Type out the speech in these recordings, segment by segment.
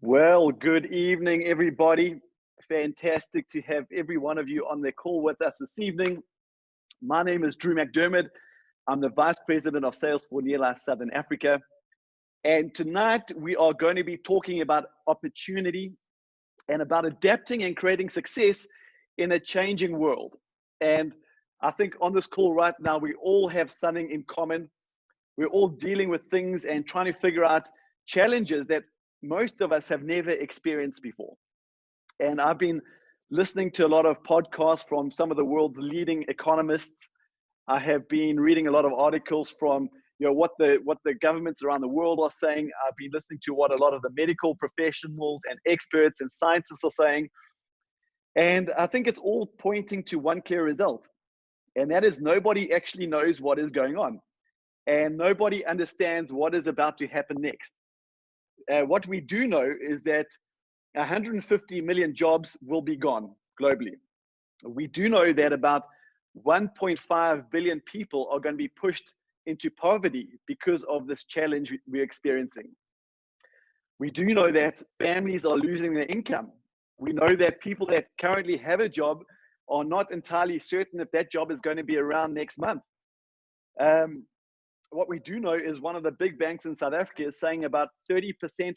Well, good evening, everybody. Fantastic to have every one of you on the call with us this evening. My name is Drew McDermott. I'm the Vice President of Sales for NeoLife Southern Africa. And tonight we are going to be talking about opportunity and about adapting and creating success in a changing world. And I think on this call right now, we all have something in common. We're all dealing with things and trying to figure out challenges that most of us have never experienced before. And I've been listening to a lot of podcasts from some of the world's leading economists. I have been reading a lot of articles from what the governments around the world are saying. I've been listening to what a lot of the medical professionals and experts and scientists are saying. And I think it's all pointing to one clear result. And that is nobody actually knows what is going on. And nobody understands what is about to happen next. What we do know is that 150 million jobs will be gone globally. We do know that about 1.5 billion people are going to be pushed into poverty because of this challenge we're experiencing. We do know that families are losing their income. We know that people that currently have a job are not entirely certain if that job is going to be around next month. What we do know is one of the big banks in South Africa is saying about 30%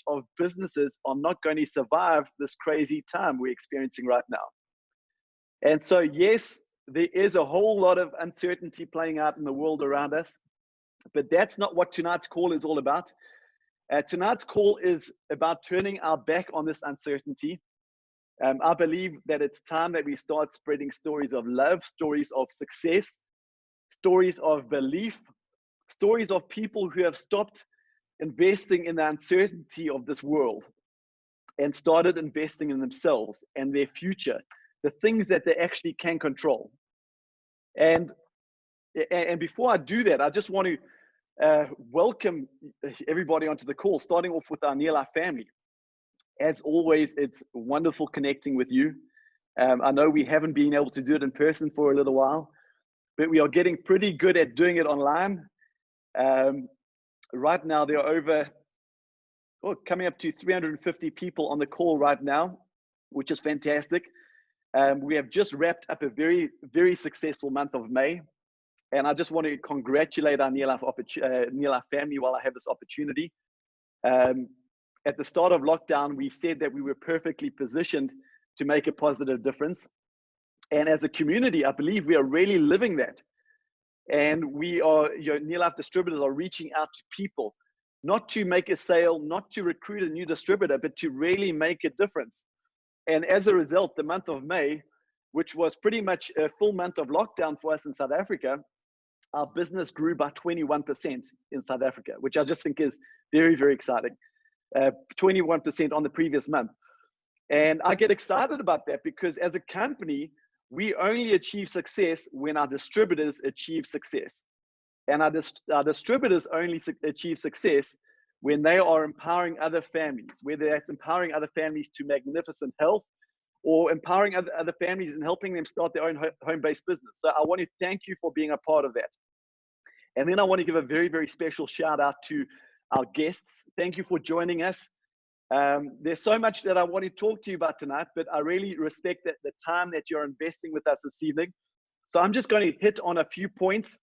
of businesses are not going to survive this crazy time we're experiencing right now. And so, yes, there is a whole lot of uncertainty playing out in the world around us, but that's not what tonight's call is all about. Tonight's call is about turning our back on this uncertainty. I believe that it's time that we start spreading stories of love, stories of success, stories of belief, stories of people who have stopped investing in the uncertainty of this world and started investing in themselves and their future, the things that they actually can control. And before I do that, I just want to welcome everybody onto the call, starting off with our NeoLife family. As always, it's wonderful connecting with you. I know we haven't been able to do it in person for a little while, but we are getting pretty good at doing it online. Right now, there are coming up to 350 people on the call right now, which is fantastic. We have just wrapped up a very, very successful month of May. And I just want to congratulate our NeoLife family while I have this opportunity. At the start of lockdown, we said that we were perfectly positioned to make a positive difference. And as a community, I believe we are really living that. And we are, NeoLife distributors are reaching out to people, not to make a sale, not to recruit a new distributor, but to really make a difference. And as a result, the month of May, which was pretty much a full month of lockdown for us in South Africa, our business grew by 21% in South Africa, which I just think is very, very exciting. 21% on the previous month. And I get excited about that because as a company, we only achieve success when our distributors achieve success. And our distributors only achieve success when they are empowering other families, whether that's empowering other families to magnificent health or empowering other families and helping them start their own home-based business. So I want to thank you for being a part of that. And then I want to give a very, very special shout out to our guests. Thank you for joining us. There's so much that I want to talk to you about tonight, but I really respect the time that you're investing with us this evening. So I'm just going to hit on a few points.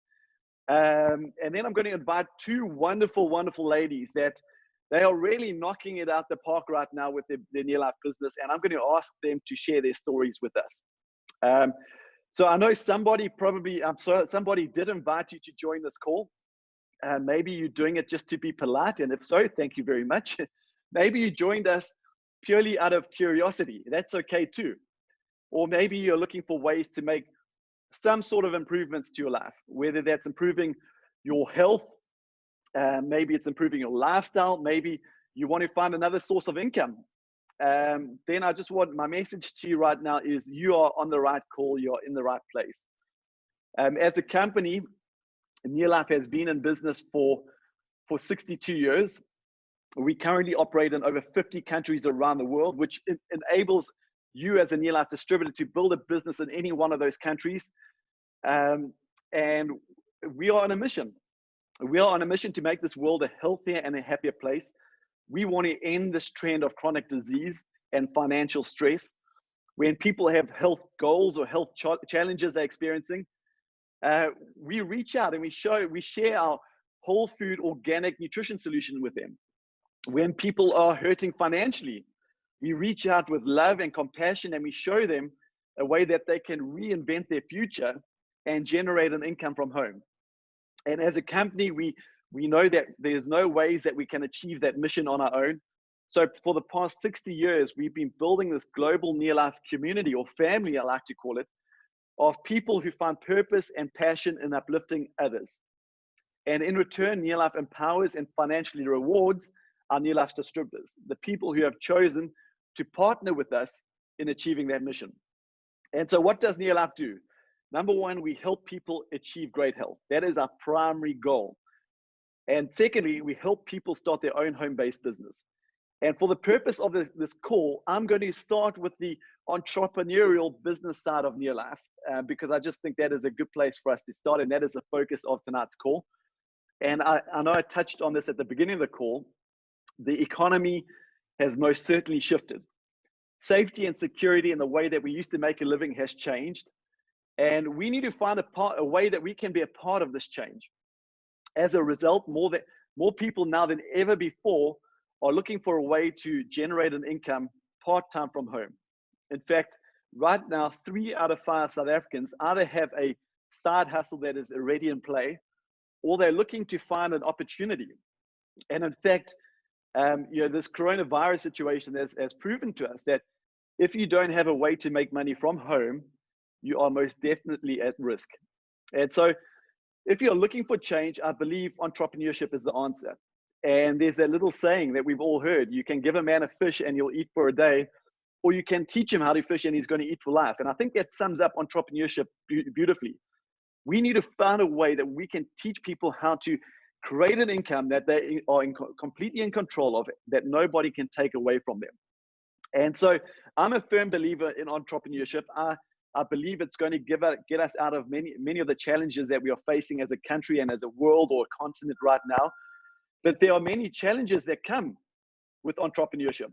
And then I'm going to invite two wonderful, wonderful ladies that they are really knocking it out the park right now with their NeoLife business. And I'm going to ask them to share their stories with us. So I know somebody did invite you to join this call. Maybe you're doing it just to be polite. And if so, thank you very much. Maybe you joined us purely out of curiosity. That's okay too. Or maybe you're looking for ways to make some sort of improvements to your life, whether that's improving your health, maybe it's improving your lifestyle, maybe you want to find another source of income. Then I just want my message to you right now is you are on the right call, you're in the right place. As a company, NeoLife has been in business for 62 years. We currently operate in over 50 countries around the world, which enables you as a NeoLife distributor to build a business in any one of those countries. And we are on a mission. We are on a mission to make this world a healthier and a happier place. We want to end this trend of chronic disease and financial stress. When people have health goals or health challenges they're experiencing, we reach out and we share our whole food organic nutrition solution with them. When people are hurting financially, we reach out with love and compassion and we show them a way that they can reinvent their future and generate an income from home. And as a company, we know that there's no ways that we can achieve that mission on our own. So for the past 60 years, we've been building this global NeoLife community, or family, I like to call it, of people who find purpose and passion in uplifting others. And in return, NeoLife empowers and financially rewards our NeoLife distributors, the people who have chosen to partner with us in achieving that mission. And so what does NeoLife do? Number one, we help people achieve great health. That is our primary goal. And secondly, we help people start their own home-based business. And for the purpose of this call, I'm going to start with the entrepreneurial business side of NeoLife, because I just think that is a good place for us to start, and that is the focus of tonight's call. And I know I touched on this at the beginning of the call. The economy has most certainly shifted. Safety and security in the way that we used to make a living has changed. And we need to find a way that we can be a part of this change. As a result, more people now than ever before are looking for a way to generate an income part-time from home. In fact, right now, 3 out of 5 South Africans either have a side hustle that is already in play, or they're looking to find an opportunity. And in fact, this coronavirus situation has proven to us that if you don't have a way to make money from home, you are most definitely at risk. And so if you're looking for change, I believe entrepreneurship is the answer. And there's that little saying that we've all heard: you can give a man a fish and he'll eat for a day, or you can teach him how to fish and he's going to eat for life. And I think that sums up entrepreneurship beautifully. We need to find a way that we can teach people how to create an income that they are completely in control of, that nobody can take away from them. And so I'm a firm believer in entrepreneurship. I believe it's going to get us out of many of the challenges that we are facing as a country and as a world or a continent right now. But there are many challenges that come with entrepreneurship.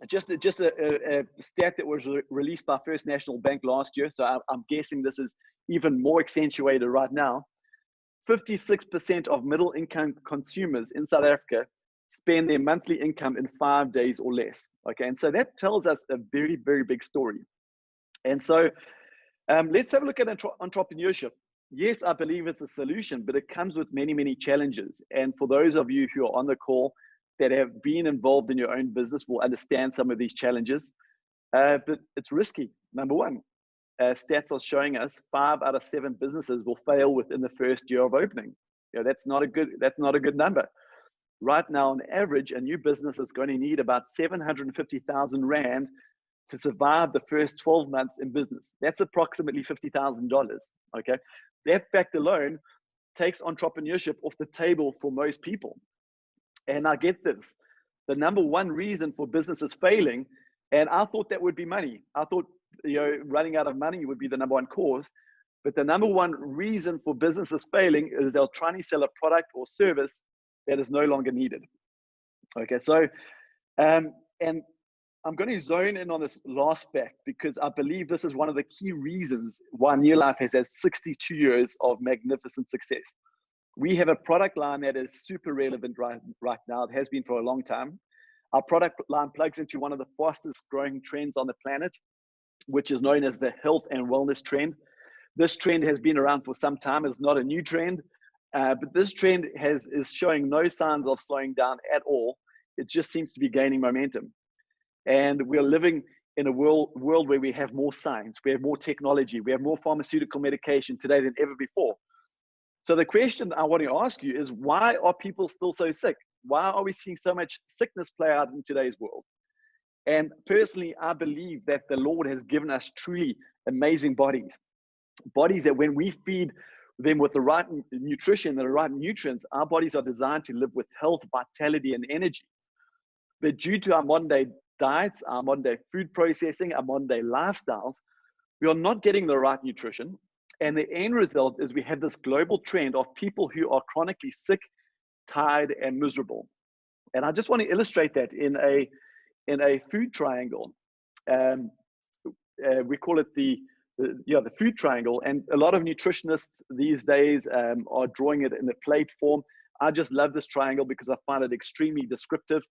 Just a stat that was released by First National Bank last year, so I'm guessing this is even more accentuated right now. 56% of middle income consumers in South Africa spend their monthly income in 5 days or less. Okay, and so that tells us a very, very big story. And so let's have a look at entrepreneurship. Yes, I believe it's a solution, but it comes with many, many challenges. And for those of you who are on the call that have been involved in your own business will understand some of these challenges. But it's risky. Number one, stats are showing us 5 out of 7 businesses will fail within the first year of opening. That's not a good number. Right now, on average, a new business is going to need about 750,000 Rand to survive the first 12 months in business. That's approximately $50,000. Okay, that fact alone takes entrepreneurship off the table for most people. And I get this: the number one reason for businesses failing, and I thought that would be money. I thought running out of money would be the number one cause, but the number one reason for businesses failing is they're trying to sell a product or service that is no longer needed. Okay, so and I'm going to zone in on this last fact because I believe this is one of the key reasons why NeoLife has had 62 years of magnificent success. We have a product line that is super relevant right now. It has been for a long time. Our product line plugs into one of the fastest growing trends on the planet, which is known as the health and wellness trend. This trend has been around for some time. It's not a new trend, but this trend is showing no signs of slowing down at all. It just seems to be gaining momentum. And we're living in a world where we have more science, we have more technology, we have more pharmaceutical medication today than ever before. So the question I want to ask you is, why are people still so sick? Why are we seeing so much sickness play out in today's world? And personally, I believe that the Lord has given us truly amazing bodies that when we feed them with the right nutrition, the right nutrients, our bodies are designed to live with health, vitality, and energy. But due to our modern day diets, our modern day food processing, our modern day lifestyles, we are not getting the right nutrition. And the end result is we have this global trend of people who are chronically sick, tired, and miserable. And I just want to illustrate that in a food triangle. We call it the food triangle, and a lot of nutritionists these days are drawing it in a plate form. I just love this triangle because I find it extremely descriptive.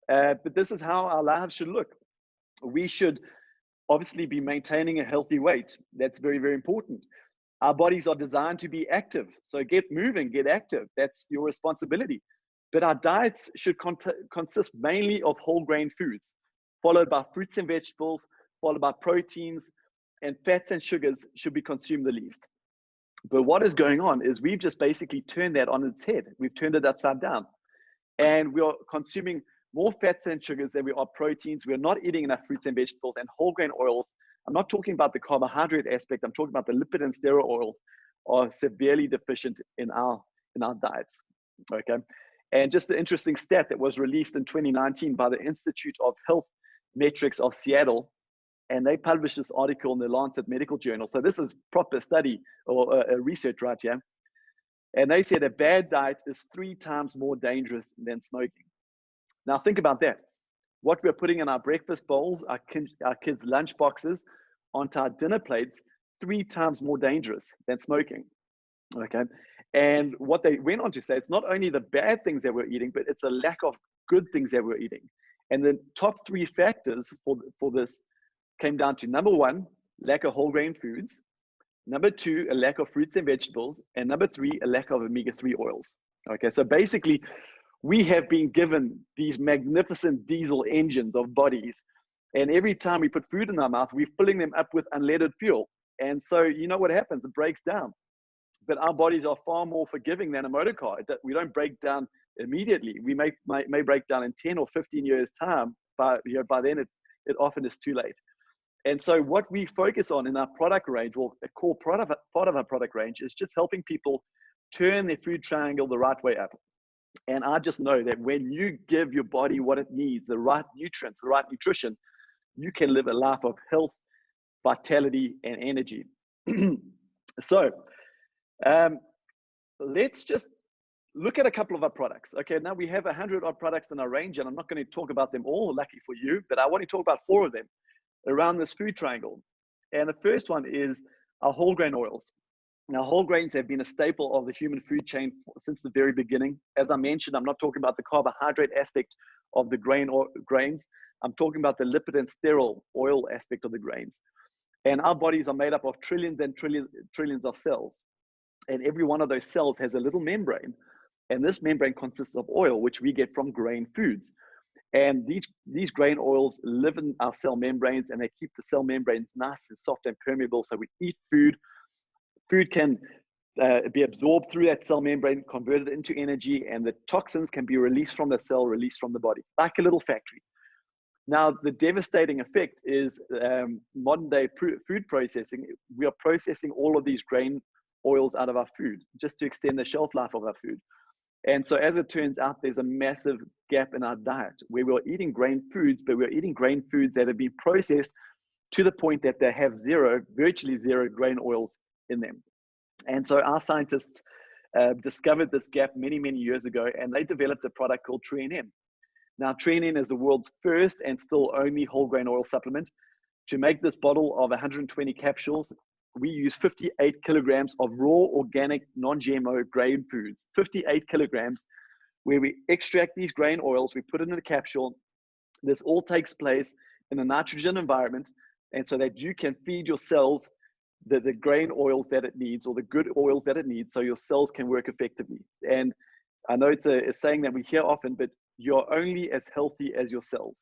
But this is how our lives should look. We should obviously be maintaining a healthy weight. That's very, very important. Our bodies are designed to be active. So get moving, get active. That's your responsibility. But our diets should consist mainly of whole grain foods, followed by fruits and vegetables, followed by proteins, and fats and sugars should be consumed the least. But what is going on is we've just basically turned that on its head. We've turned it upside down. And we are consuming more fats and sugars than we are proteins. We're not eating enough fruits and vegetables and whole grain oils. I'm not talking about the carbohydrate aspect. I'm talking about the lipid and steroid oils are severely deficient in our diets. Okay. And just an interesting stat that was released in 2019 by the Institute of Health Metrics of Seattle. And they published this article in the Lancet Medical Journal. So this is proper study or research right here. And they said a bad diet is 3 times more dangerous than smoking. Now think about that. What we're putting in our breakfast bowls, our kids' lunch boxes, onto our dinner plates, 3 times more dangerous than smoking. Okay. And what they went on to say, it's not only the bad things that we're eating, but it's a lack of good things that we're eating. And the top 3 factors for this came down to: number 1, lack of whole grain foods; number 2, a lack of fruits and vegetables; and number 3, a lack of omega-3 oils. Okay, so basically, we have been given these magnificent diesel engines of bodies, and every time we put food in our mouth, we're filling them up with unleaded fuel. And so you know what happens? It breaks down. But our bodies are far more forgiving than a motor car. We don't break down immediately. We may break down in 10 or 15 years' time, but by then it often is too late. And so what we focus on in our product range, or a core part of our product range, is just helping people turn their food triangle the right way up. And I just know that when you give your body what it needs, the right nutrients, the right nutrition, you can live a life of health, vitality, and energy. So let's just look at a couple of our products. Okay, now we have 100 odd products in our range, and I'm not going to talk about them all, lucky for you, but I want to talk about 4 of them around this food triangle. And the first one is our whole grain oils. Now, whole grains have been a staple of the human food chain since the very beginning. As I mentioned, I'm not talking about the carbohydrate aspect of the grains. I'm talking about the lipid and steroid oil aspect of the grains. And our bodies are made up of trillions and trillions of cells. And every one of those cells has a little membrane. And this membrane consists of oil, which we get from grain foods. And these grain oils live in our cell membranes, and they keep the cell membranes nice and soft and permeable. So we eat food. Food can be absorbed through that cell membrane, converted into energy, and the toxins can be released from the cell, released from the body, like a little factory. Now, the devastating effect is modern day food processing. We are processing all of these grain oils out of our food just to extend the shelf life of our food. And so as it turns out, there's a massive gap in our diet where we're eating grain foods, but we're eating grain foods that have been processed to the point that they have virtually zero grain oils in them. And so our scientists discovered this gap many, many years ago, and they developed a product called TreeNM. Now, TreeNM is the world's first and still only whole grain oil supplement. To make this bottle of 120 capsules, we use 58 kilograms of raw, organic, non-GMO grain foods, 58 kilograms, where we extract these grain oils, we put it in a capsule. This all takes place in a nitrogen environment, and so that you can feed your cells the grain oils that it needs, or the good oils that it needs, so your cells can work effectively. And I know it's a saying that we hear often, but you're only as healthy as your cells.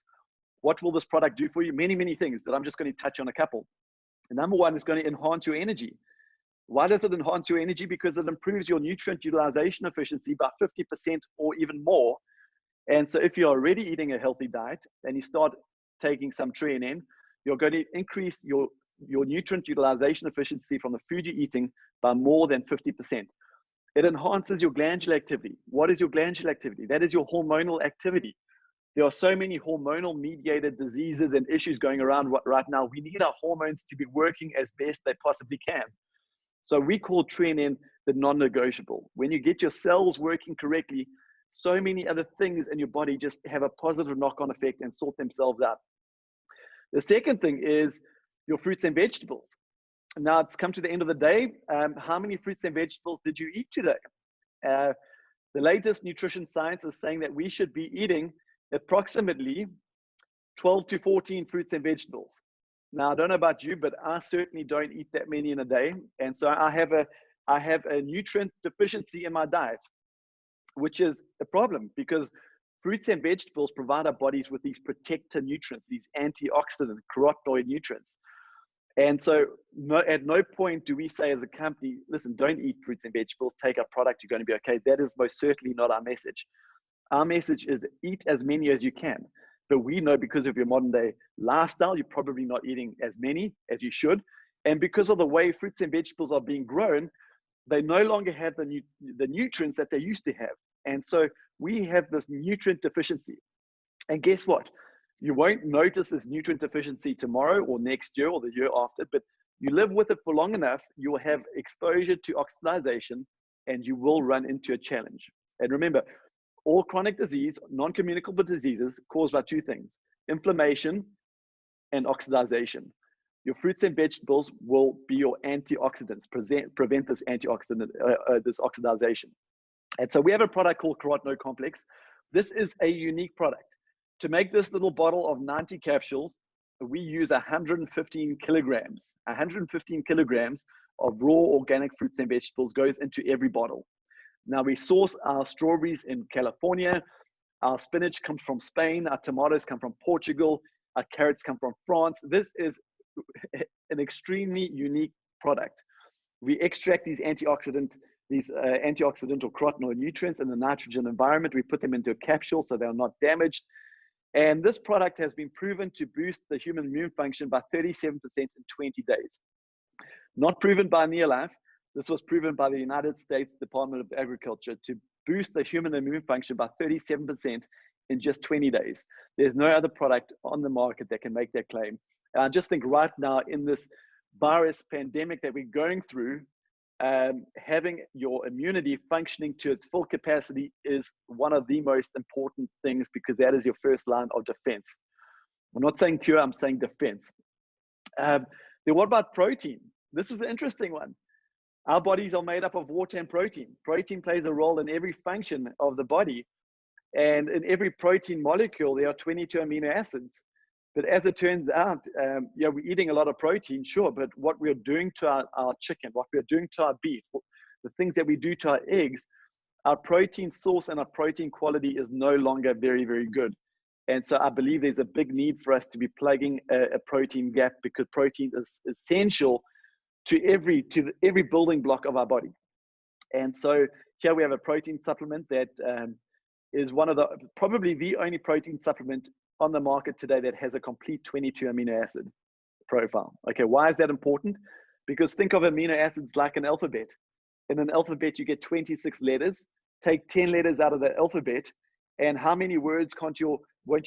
What will this product do for you? Many, many things, but I'm just going to touch on a couple. Number 1 is going to enhance your energy. Why does it enhance your energy? Because it improves your nutrient utilization efficiency by 50% or even more. And so if you're already eating a healthy diet and you start taking some TreeNM, you're going to increase your nutrient utilization efficiency from the food you're eating by more than 50%. It enhances your glandular activity. What is your glandular activity? That is your hormonal activity. There are so many hormonal mediated diseases and issues going around right now. We need our hormones to be working as best they possibly can. So we call TreeNM the non-negotiable. When you get your cells working correctly, so many other things in your body just have a positive knock-on effect and sort themselves out. The second thing is your fruits and vegetables. Now it's come to the end of the day. How many fruits and vegetables did you eat today? The latest nutrition science is saying that we should be eating approximately 12 to 14 fruits and vegetables. Now, I don't know about you, but I certainly don't eat that many in a day. And so I have a nutrient deficiency in my diet, which is a problem because fruits and vegetables provide our bodies with these protector nutrients, these antioxidant carotenoid nutrients. And so at no point do we say as a company, listen, don't eat fruits and vegetables, take our product, you're going to be okay. That is most certainly not our message. Our message is eat as many as you can. But we know because of your modern day lifestyle, you're probably not eating as many as you should. And because of the way fruits and vegetables are being grown, they no longer have the nutrients that they used to have. And so we have this nutrient deficiency. And guess what? You won't notice this nutrient deficiency tomorrow or next year or the year after, but you live with it for long enough, you will have exposure to oxidization and you will run into a challenge. And remember, all chronic disease, non-communicable diseases caused by two things, inflammation and oxidization. Your fruits and vegetables will be your antioxidants, prevent this antioxidant, this oxidization. And so we have a product called Carotenoid Complex. This is a unique product. To make this little bottle of 90 capsules, we use 115 kilograms. 115 kilograms of raw organic fruits and vegetables goes into every bottle. Now we source our strawberries in California, our spinach comes from Spain, our tomatoes come from Portugal, our carrots come from France. This is an extremely unique product. We extract these antioxidant or carotenoid nutrients in the nitrogen environment. We put them into a capsule so they're not damaged. And this product has been proven to boost the human immune function by 37% in 20 days. Not proven by NeoLife. This was proven by the United States Department of Agriculture to boost the human immune function by 37% in just 20 days. There's no other product on the market that can make that claim. And I just think right now in this virus pandemic that we're going through, having your immunity functioning to its full capacity is one of the most important things because that is your first line of defense. I'm not saying cure, I'm saying defense. Then what about protein? This is an interesting one. Our bodies are made up of water and protein. Protein plays a role in every function of the body. And in every protein molecule, there are 22 amino acids. But as it turns out, we're eating a lot of protein, sure, but what we're doing to our chicken, what we're doing to our beef, the things that we do to our eggs, our protein source and our protein quality is no longer very, very good. And so I believe there's a big need for us to be plugging a protein gap because protein is essential to every building block of our body. And so here we have a protein supplement that is probably the only protein supplement on the market today that has a complete 22 amino acid profile. Okay, why is that important? Because think of amino acids like an alphabet. In an alphabet, you get 26 letters. Take 10 letters out of the alphabet, and how many words won't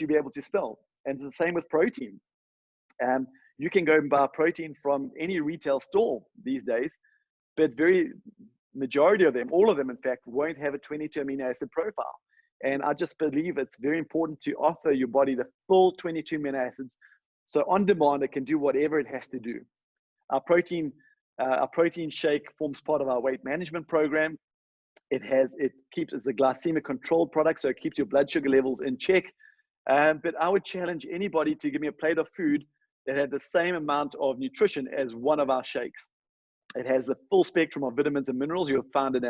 you be able to spell? And it's the same with protein. You can go and buy protein from any retail store these days, but very majority of them, all of them in fact, won't have a 22 amino acid profile. And I just believe it's very important to offer your body the full 22 amino acids. So on demand, it can do whatever it has to do. Our protein shake forms part of our weight management program. It's a glycemic controlled product, so it keeps your blood sugar levels in check. But I would challenge anybody to give me a plate of food that had the same amount of nutrition as one of our shakes. It has the full spectrum of vitamins and minerals you'll find in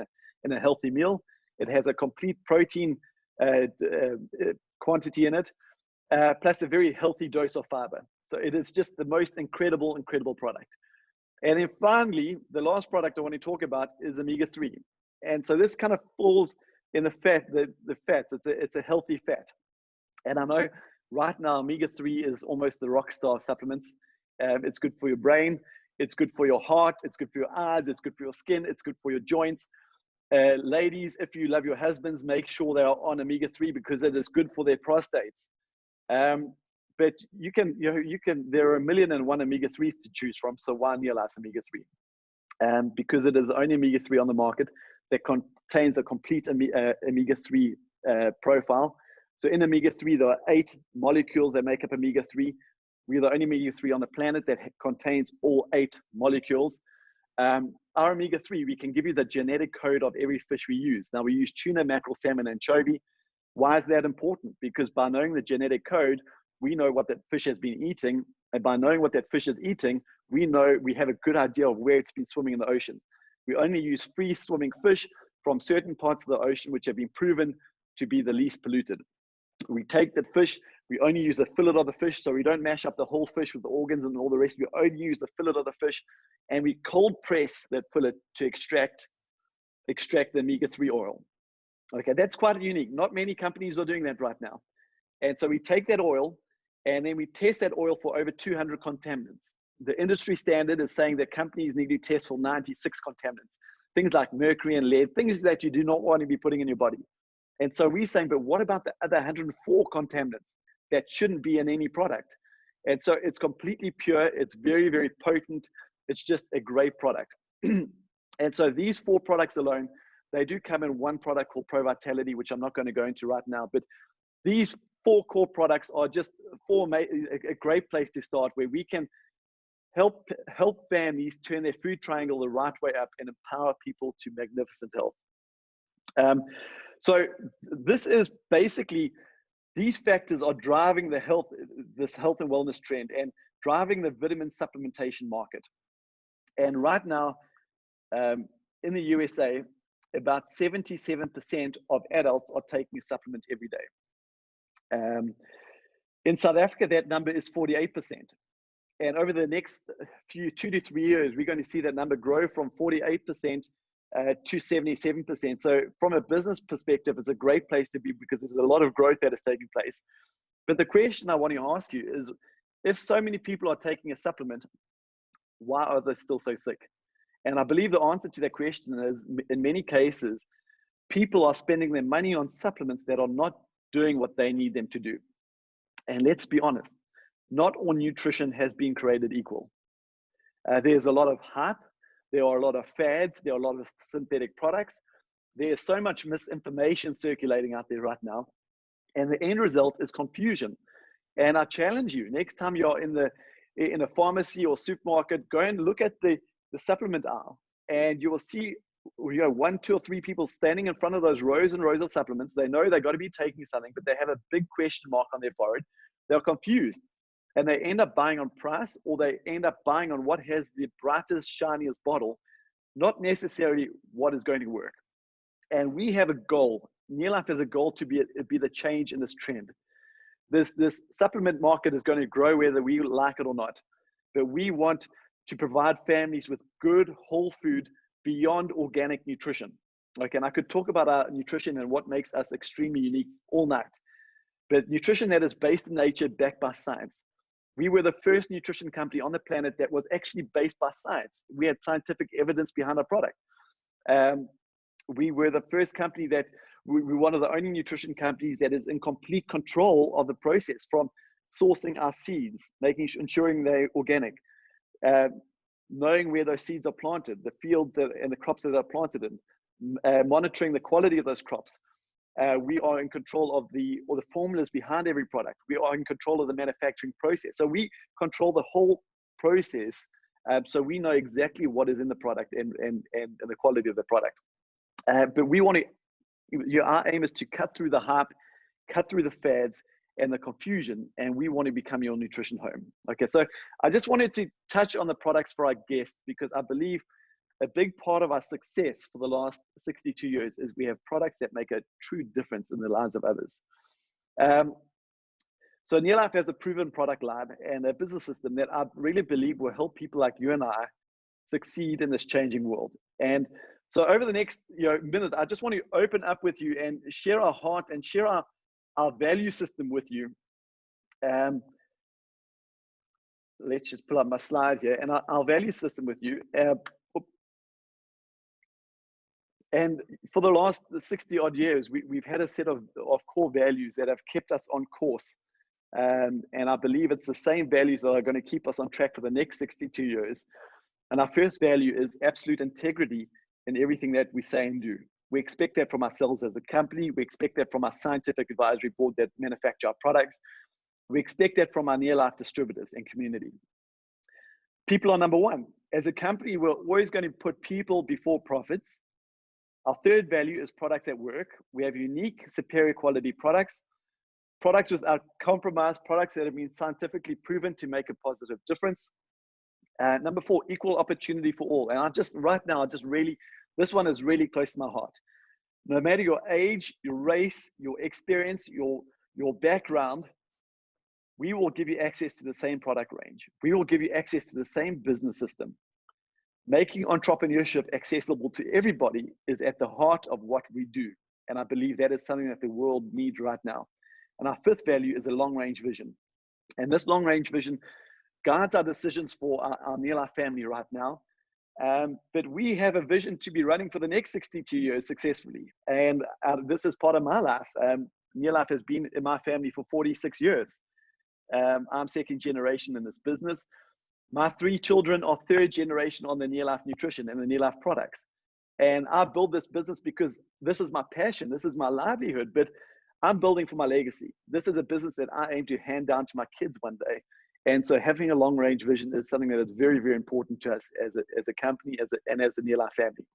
a healthy meal. It has a complete protein quantity in it, plus a very healthy dose of fiber. So it is just the most incredible product. And then finally, the last product I want to talk about is omega-3. And so this kind of falls in the fats. It's a healthy fat. And I know right now, omega-3 is almost the rock star of supplements. It's good for your brain. It's good for your heart. It's good for your eyes. It's good for your skin. It's good for your joints. Ladies, if you love your husbands, make sure they are on omega-3 because it is good for their prostates. But there are 1,000,001 omega-3s to choose from. So why NeoLife's omega-3? Because it is the only omega-3 on the market that contains a complete omega-3 profile. So in omega-3, there are 8 molecules that make up omega-3. We're the only omega-3 on the planet that contains all 8 molecules. Our omega-3, we can give you the genetic code of every fish we use. Now we use tuna, mackerel, salmon, anchovy. Why is that important? Because by knowing the genetic code, we know what that fish has been eating. And by knowing what that fish is eating, we know we have a good idea of where it's been swimming in the ocean. We only use free swimming fish from certain parts of the ocean which have been proven to be the least polluted. We take that fish, we only use the fillet of the fish, so we don't mash up the whole fish with the organs and all the rest. We only use the fillet of the fish, and we cold press that fillet to extract the omega-3 oil. Okay, that's quite unique. Not many companies are doing that right now. And so we take that oil, and then we test that oil for over 200 contaminants. The industry standard is saying that companies need to test for 96 contaminants, things like mercury and lead, things that you do not want to be putting in your body. And so we're saying, but what about the other 104 contaminants that shouldn't be in any product? And so it's completely pure. It's very, very potent. It's just a great product. And so these 4 products alone, they do come in one product called Pro Vitality, which I'm not going to go into right now. But these 4 core products are just a great place to start, where we can help families turn their food triangle the right way up and empower people to magnificent health. So this is basically, these factors are driving this health and wellness trend, and driving the vitamin supplementation market. And right now, in the USA, about 77% of adults are taking supplements every day. In South Africa, that number is 48%. And over the next 2 to 3 years, we're going to see that number grow from 48% to 77%. So from a business perspective, it's a great place to be, because there's a lot of growth that is taking place. But the question I want to ask you is, if so many people are taking a supplement, why are they still so sick? And I believe the answer to that question is, in many cases, people are spending their money on supplements that are not doing what they need them to do. And let's be honest, not all nutrition has been created equal. There's a lot of hype. There are a lot of fads. There are a lot of synthetic products. There's so much misinformation circulating out there right now. And the end result is confusion. And I challenge you, next time you're in a pharmacy or supermarket, go and look at the supplement aisle, and you will see 1, 2, or 3 people standing in front of those rows and rows of supplements. They know they got to be taking something, but they have a big question mark on their forehead. They're confused, and they end up buying on price, or they end up buying on what has the brightest, shiniest bottle, not necessarily what is going to work. And we have a goal. NeoLife has a goal to be the change in this trend. This supplement market is going to grow whether we like it or not, but we want to provide families with good whole food beyond organic nutrition. Okay, and I could talk about our nutrition and what makes us extremely unique all night, but nutrition that is based in nature, backed by science. We were the first nutrition company on the planet that was actually based by science. We had scientific evidence behind our product. We were the first company that, we're one of the only nutrition companies that is in complete control of the process, from sourcing our seeds, ensuring they're organic, knowing where those seeds are planted, the fields and the crops that are planted in, monitoring the quality of those crops. We are in control of the formulas behind every product. We are in control of the manufacturing process. So we control the whole process. So we know exactly what is in the product and the quality of the product. But we want to, our aim is to cut through the hype, cut through the fads and the confusion, and we want to become your nutrition home. Okay, so I just wanted to touch on the products for our guests, because I believe a big part of our success for the last 62 years is we have products that make a true difference in the lives of others. So NeoLife has a proven product line and a business system that I really believe will help people like you and I succeed in this changing world. And so over the next minute, I just want to open up with you and share our heart and share our value system with you. Let's just pull up my slide here, and our value system with you. And for the last 60 odd years, we've had a set of core values that have kept us on course. And I believe it's the same values that are going to keep us on track for the next 62 years. And our first value is absolute integrity in everything that we say and do. We expect that from ourselves as a company. We expect that from our scientific advisory board that manufacture our products. We expect that from our NeoLife distributors and community. People are number one. As a company, we're always going to put people before profits. Our third value is products that work. We have unique, superior quality products, products without compromise, products that have been scientifically proven to make a positive difference. Number four, equal opportunity for all. And this one is really close to my heart. No matter your age, your race, your experience, your background, we will give you access to the same product range. We will give you access to the same business system. Making entrepreneurship accessible to everybody is at the heart of what we do. And I believe that is something that the world needs right now. And our fifth value is a long-range vision. And this long-range vision guides our decisions for our NeoLife family right now. But we have a vision to be running for the next 62 years successfully. And this is part of my life. NeoLife has been in my family for 46 years. I'm second generation in this business. My three children are third generation on the NeoLife nutrition and the NeoLife products. And I built this business because this is my passion. This is my livelihood, but I'm building for my legacy. This is a business that I aim to hand down to my kids one day. And so having a long range vision is something that is very, very important to us as a company and as a NeoLife family.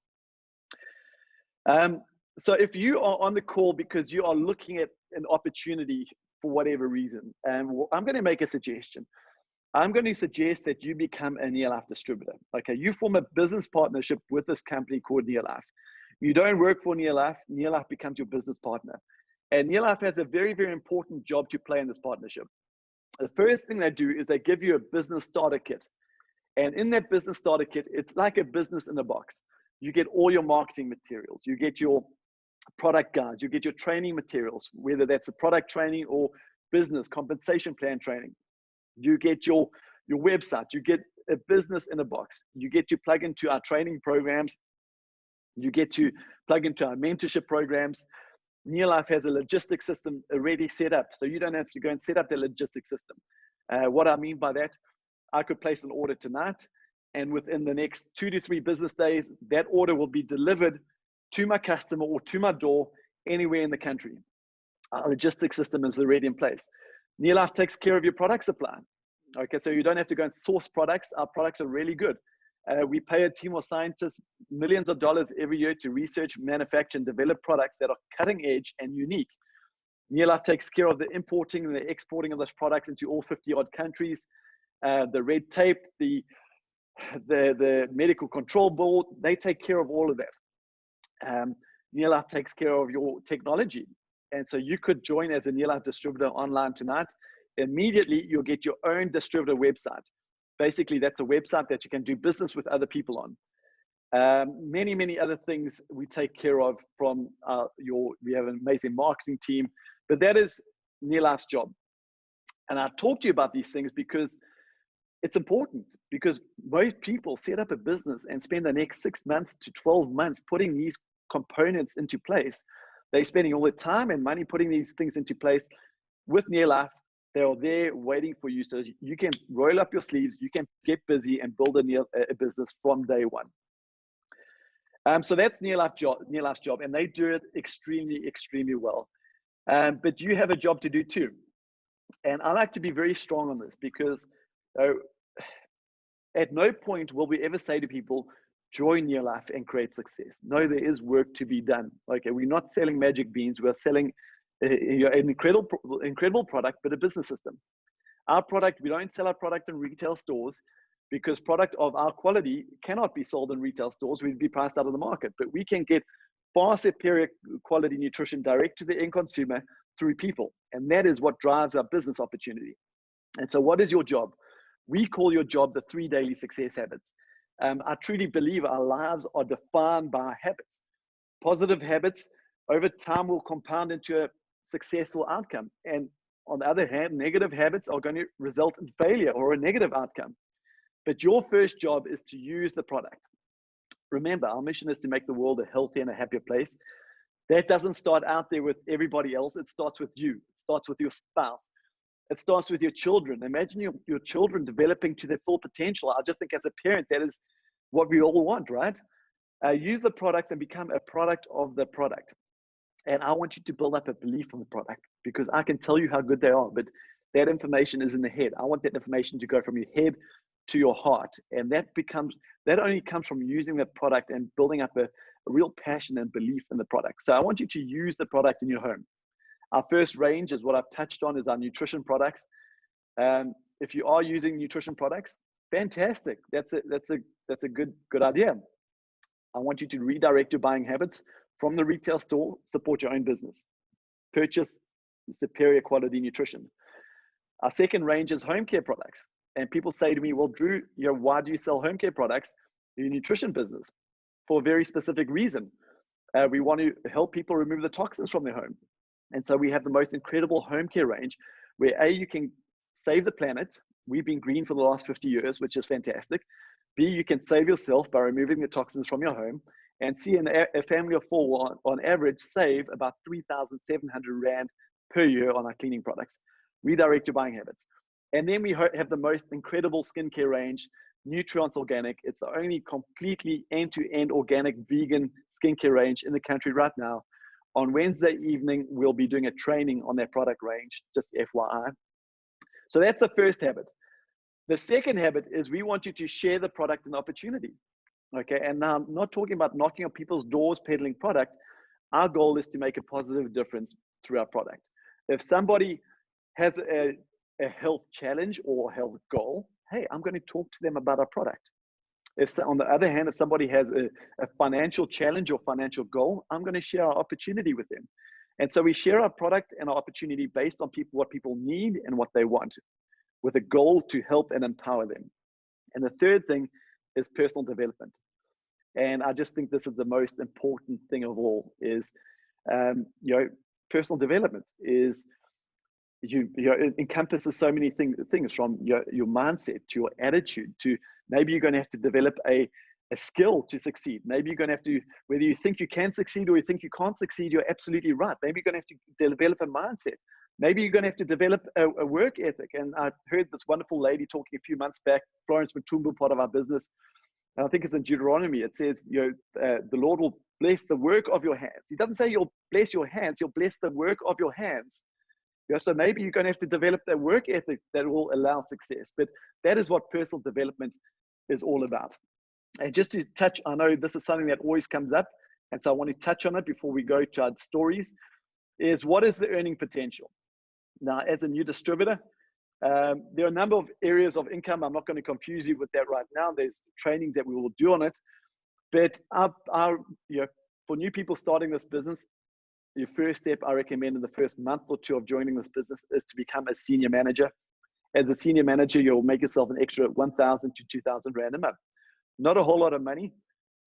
So if you are on the call because you are looking at an opportunity for whatever reason, I'm going to make a suggestion. I'm going to suggest that you become a NeoLife distributor. Okay, you form a business partnership with this company called NeoLife. You don't work for NeoLife. NeoLife becomes your business partner. And NeoLife has a very, very important job to play in this partnership. The first thing they do is they give you a business starter kit. And in that business starter kit, it's like a business in a box. You get all your marketing materials. You get your product guides. You get your training materials, whether that's a product training or business compensation plan training. You get your website. You get a business in a box. You get to plug into our training programs. You get to plug into our mentorship programs. NeoLife has a logistics system already set up, so you don't have to go and set up the logistics system. What I mean by that, I could place an order tonight, and within the next 2 to 3 business days, that order will be delivered to my customer or to my door anywhere in the country. Our logistics system is already in place. NeoLife takes care of your product supply. Okay, so you don't have to go and source products. Our products are really good. We pay a team of scientists millions of dollars every year to research, manufacture, and develop products that are cutting edge and unique. NeoLife takes care of the importing and the exporting of those products into all 50-odd countries. The red tape, the medical control board, they take care of all of that. NeoLife takes care of your technology. And so you could join as a NeoLife distributor online tonight. Immediately, you'll get your own distributor website. Basically, that's a website that you can do business with other people on. Many, many other things we take care of from we have an amazing marketing team, but that is NeoLife's job. And I talk to you about these things because it's important, because most people set up a business and spend the next 6 months to 12 months putting these components into place. They're spending all the time and money putting these things into place. With NeoLife, they are there waiting for you, so you can roll up your sleeves, you can get busy and build a business from day one. So that's NeoLife's job, and they do it extremely, extremely well. But you have a job to do too. And I like to be very strong on this because at no point will we ever say to people, join NeoLife and create success. No, there is work to be done. Okay, we're not selling magic beans. We're selling an incredible product, but a business system. Our product, we don't sell our product in retail stores because product of our quality cannot be sold in retail stores. We'd be priced out of the market, but we can get far superior quality nutrition direct to the end consumer through people. And that is what drives our business opportunity. And so what is your job? We call your job the 3 daily success habits. I truly believe our lives are defined by habits. Positive habits over time will compound into a successful outcome. And on the other hand, negative habits are going to result in failure or a negative outcome. But your first job is to use the product. Remember, our mission is to make the world a healthier and a happier place. That doesn't start out there with everybody else. It starts with you. It starts with your spouse. It starts with your children. Imagine your children developing to their full potential. I just think as a parent, that is what we all want, right? Use the products and become a product of the product. And I want you to build up a belief on the product, because I can tell you how good they are, but that information is in the head. I want that information to go from your head to your heart. And that only comes from using the product and building up a real passion and belief in the product. So I want you to use the product in your home. Our first range is what I've touched on, is our nutrition products. If you are using nutrition products, fantastic. That's a good idea. I want you to redirect your buying habits from the retail store, support your own business. Purchase superior quality nutrition. Our second range is home care products. And people say to me, well, Drew, why do you sell home care products in your nutrition business? For a very specific reason. We want to help people remove the toxins from their home. And so we have the most incredible home care range where you can save the planet. We've been green for the last 50 years, which is fantastic. B, you can save yourself by removing the toxins from your home. And C, a family of four on average save about 3,700 Rand per year on our cleaning products. Redirect your buying habits. And then we have the most incredible skincare range, Nutrients Organic. It's the only completely end-to-end organic vegan skincare range in the country right now. On Wednesday evening, we'll be doing a training on that product range, just FYI. So that's the first habit. The second habit is we want you to share the product and opportunity. Okay, and now I'm not talking about knocking on people's doors, peddling product. Our goal is to make a positive difference through our product. If somebody has a health challenge or health goal, hey, I'm going to talk to them about our product. If on the other hand, if somebody has a financial challenge or financial goal, I'm going to share our opportunity with them. And so we share our product and our opportunity based on what people need and what they want, with a goal to help and empower them. And the third thing is personal development. And I just think this is the most important thing of all, is personal development is it encompasses so many things from your mindset to your attitude to maybe you're going to have to develop a skill to succeed. Maybe you're going to have to, whether you think you can succeed or you think you can't succeed, you're absolutely right. Maybe you're going to have to develop a mindset. Maybe you're going to have to develop a work ethic. And I heard this wonderful lady talking a few months back, Florence Matumbu, part of our business. And I think it's in Deuteronomy. It says, the Lord will bless the work of your hands. He doesn't say you'll bless your hands, he'll bless the work of your hands. So maybe you're going to have to develop that work ethic that will allow success. But that is what personal development is all about. And just to touch, I know this is something that always comes up, and so I want to touch on it before we go to our stories, is what is the earning potential? Now, as a new distributor, there are a number of areas of income. I'm not going to confuse you with that right now. There's trainings that we will do on it. But for new people starting this business, your first step, I recommend, in the first month or two of joining this business is to become a senior manager. As a senior manager, you'll make yourself an extra 1,000 to 2,000 Rand a month. Not a whole lot of money,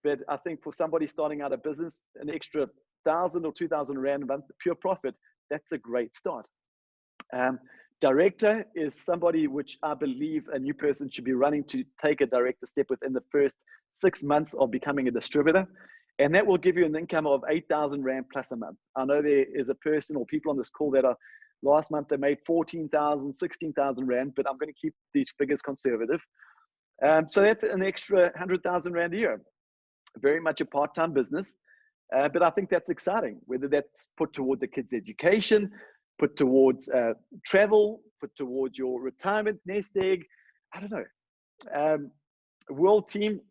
but I think for somebody starting out a business, an extra 1,000 or 2,000 Rand a month, pure profit, that's a great start. Director is somebody which I believe a new person should be running to take a director step within the first 6 months of becoming a distributor. And that will give you an income of 8,000 Rand plus a month. I know there is a person or people on this call that are, last month they made 14,000, 16,000 Rand, but I'm going to keep these figures conservative. So that's an extra 100,000 Rand a year. Very much a part-time business, but I think that's exciting, whether that's put towards a kid's education, put towards travel, put towards your retirement nest egg, I don't know. World Team,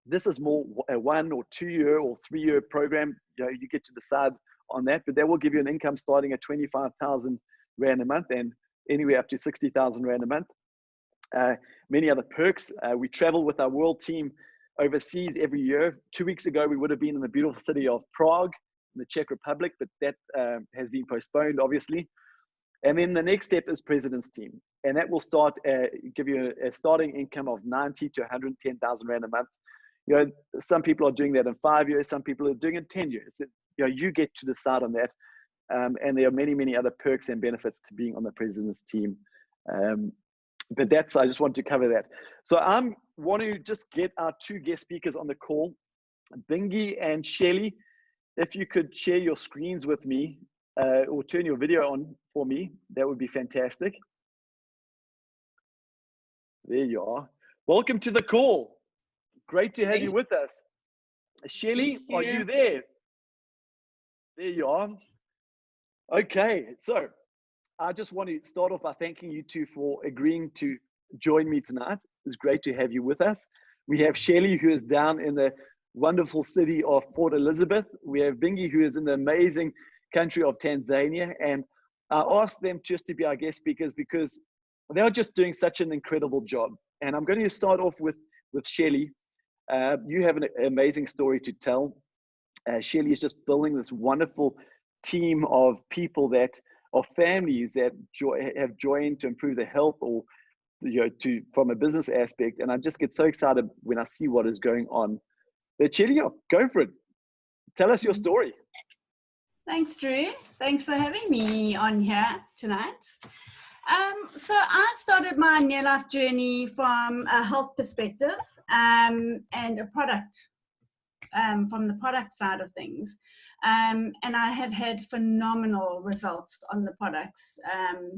this is more a 1 or 2 year or 3 year program. You get to decide on that, but that will give you an income starting at 25,000 Rand a month and anywhere up to 60,000 Rand a month. Many other perks. We travel with our World Team overseas every year. 2 weeks ago, we would have been in the beautiful city of Prague in the Czech Republic, but that has been postponed, obviously. And then the next step is President's Team. And that will start, give you a starting income of 90 to 110,000 Rand a month. Some people are doing that in 5 years. Some people are doing it in 10 years. You get to decide on that. And there are many, many other perks and benefits to being on the President's Team. But I just want to cover that. So I want to just get our 2 guest speakers on the call, Bingi and Shelly. If you could share your screens with me or turn your video on for me, that would be fantastic. There you are. Welcome to the call. Great to have you with us. Shelly, Thank are you. you there? There you are. Okay, so I just want to start off by thanking you two for agreeing to join me tonight. It's great to have you with us. We have Shelly, who is down in the wonderful city of Port Elizabeth. We have Bingi, who is in the amazing country of Tanzania. And I asked them just to be our guest speakers because they are just doing such an incredible job. And I'm going to start off with Shelly. You have an amazing story to tell. Shelly is just building this wonderful team of people that are families that have joined to improve their health or from a business aspect. And I just get so excited when I see what is going on. But Shelly, go for it. Tell us your story. Thanks, Drew. Thanks for having me on here tonight. So I started my NeoLife journey from a health perspective and a product, from the product side of things. And I have had phenomenal results on the products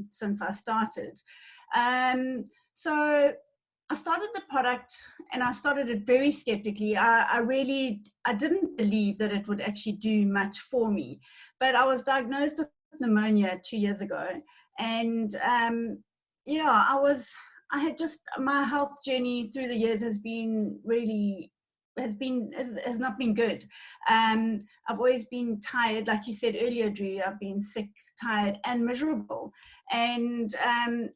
since I started. So I started the product and I started it very skeptically. I didn't believe that it would actually do much for me, but I was diagnosed with pneumonia 2 years ago. And my health journey through the years has not been good. I've always been tired, like you said earlier, Drew. I've been sick, tired, and miserable. And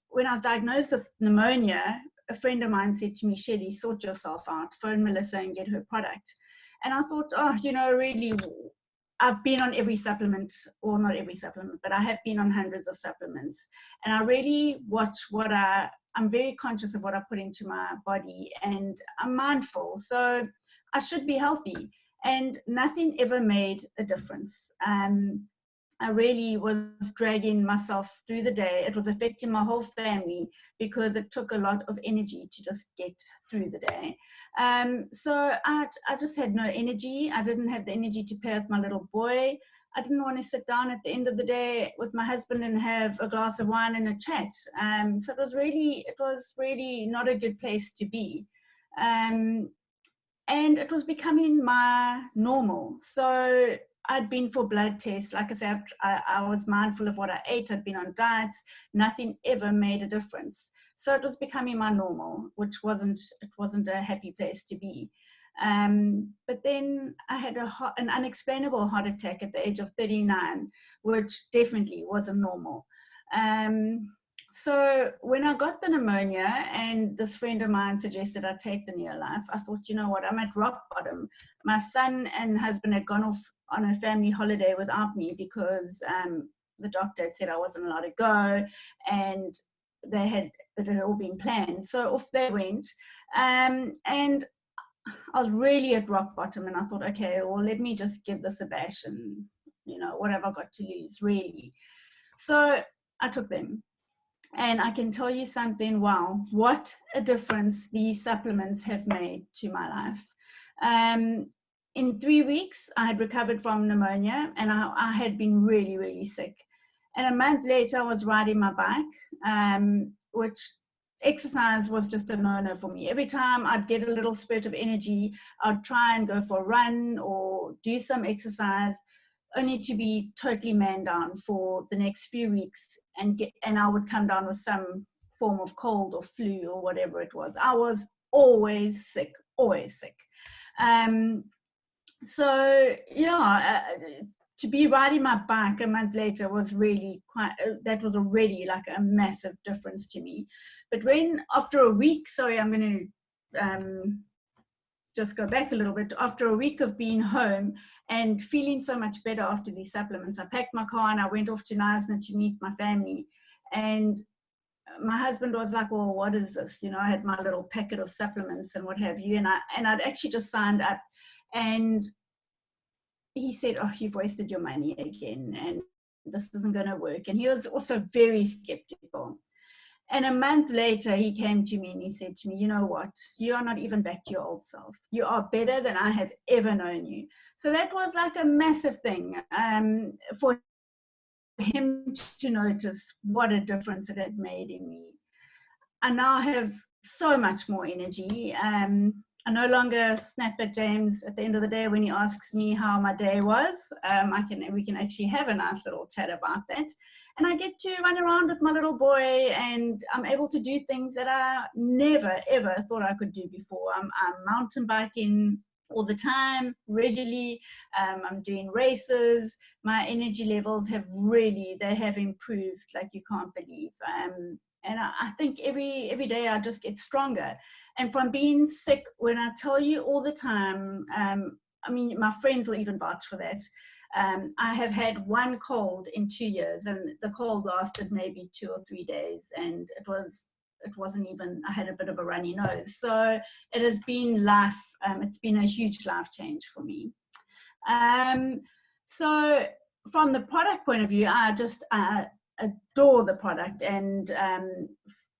when I was diagnosed with pneumonia, a friend of mine said to me, Shelly, sort yourself out, phone Melissa and get her product. And I thought, really, I've been on every supplement, or not every supplement, but I have been on hundreds of supplements. And I really watch I'm very conscious of what I put into my body, and I'm mindful. So I should be healthy. And nothing ever made a difference. I really was dragging myself through the day. It was affecting my whole family because it took a lot of energy to just get through the day. So I just had no energy. I didn't have the energy to play with my little boy. I didn't want to sit down at the end of the day with my husband and have a glass of wine and a chat. So it was really not a good place to be. And it was becoming my normal. So I'd been for blood tests. Like I said, I was mindful of what I ate. I'd been on diets. Nothing ever made a difference. So it was becoming my normal, which wasn't a happy place to be. But then I had an unexplainable heart attack at the age of 39, which definitely wasn't normal. So when I got the pneumonia and this friend of mine suggested I take the NeoLife, I thought, you know what, I'm at rock bottom. My son and husband had gone off on a family holiday without me because the doctor had said I wasn't allowed to go, and it had all been planned. So off they went. And I was really at rock bottom, and I thought, okay, well, let me just give this a bash, and what have I got to lose, really? So I took them. And I can tell you something, wow, what a difference these supplements have made to my life. In 3 weeks, I had recovered from pneumonia, and I had been really, really sick. And a month later, I was riding my bike, which exercise was just a no-no for me. Every time I'd get a little spurt of energy, I'd try and go for a run or do some exercise, only to be totally man down for the next few weeks, and I would come down with some form of cold or flu or whatever it was. I was always sick, always sick. To be riding my bike a month later was really that was already like a massive difference to me. But when after a week, sorry, I'm going to just go back a little bit. After a week of being home and feeling so much better after these supplements, I packed my car and I went off to Knysna to meet my family. And my husband was like, well, what is this? I had my little packet of supplements and what have you. And I'd actually just signed up, and he said, oh, you've wasted your money again, and this isn't going to work. And he was also very skeptical. And a month later, he came to me and he said to me, you know what? You are not even back to your old self. You are better than I have ever known you. So that was like a massive thing for him to notice what a difference it had made in me. I now have so much more energy. I'm I no longer snap at James at the end of the day when he asks me how my day was. We can actually have a nice little chat about that. And I get to run around with my little boy, and I'm able to do things that I never, ever thought I could do before. I'm mountain biking all the time, regularly. I'm doing races. My energy levels have they have improved like you can't believe. And I think every day I just get stronger. And from being sick, when I tell you all the time, I mean, my friends will even vouch for that. I have had one cold in 2 years, and the cold lasted maybe 2 or 3 days, and it wasn't even, I had a bit of a runny nose. So it has been life, it's been a huge life change for me. So from the product point of view, I just adore the product, and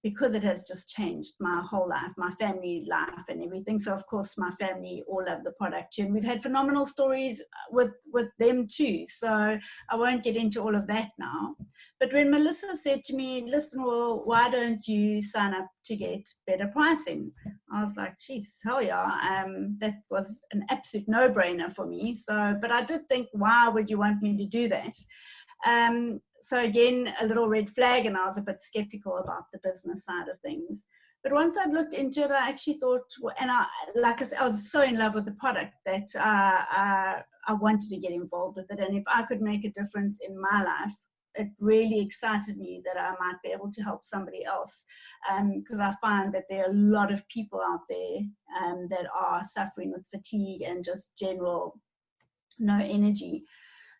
because it has just changed my whole life, my family life and everything. So of course my family all love the product too, and we've had phenomenal stories with them too. So I won't get into all of that now. But when Melissa said to me, listen, well, why don't you sign up to get better pricing? I was like, geez, hell yeah. That was an absolute no-brainer for me. So, but I did think, why would you want me to do that? So again, a little red flag, and I was a bit skeptical about the business side of things. But once I'd looked into it, I actually thought, and like I said, I was so in love with the product that I wanted to get involved with it. And if I could make a difference in my life, it really excited me that I might be able to help somebody else. Because I find that there are a lot of people out there that are suffering with fatigue and just general no energy.